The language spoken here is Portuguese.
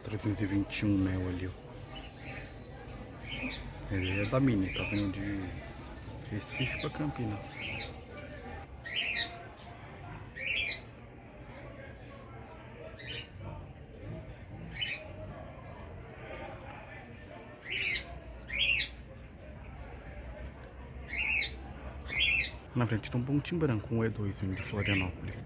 421 mel ali, ó. Ele é da Mini, tá vindo de Recife pra Campinas. Na frente tem um pontinho branco, um E2 vindo de Florianópolis.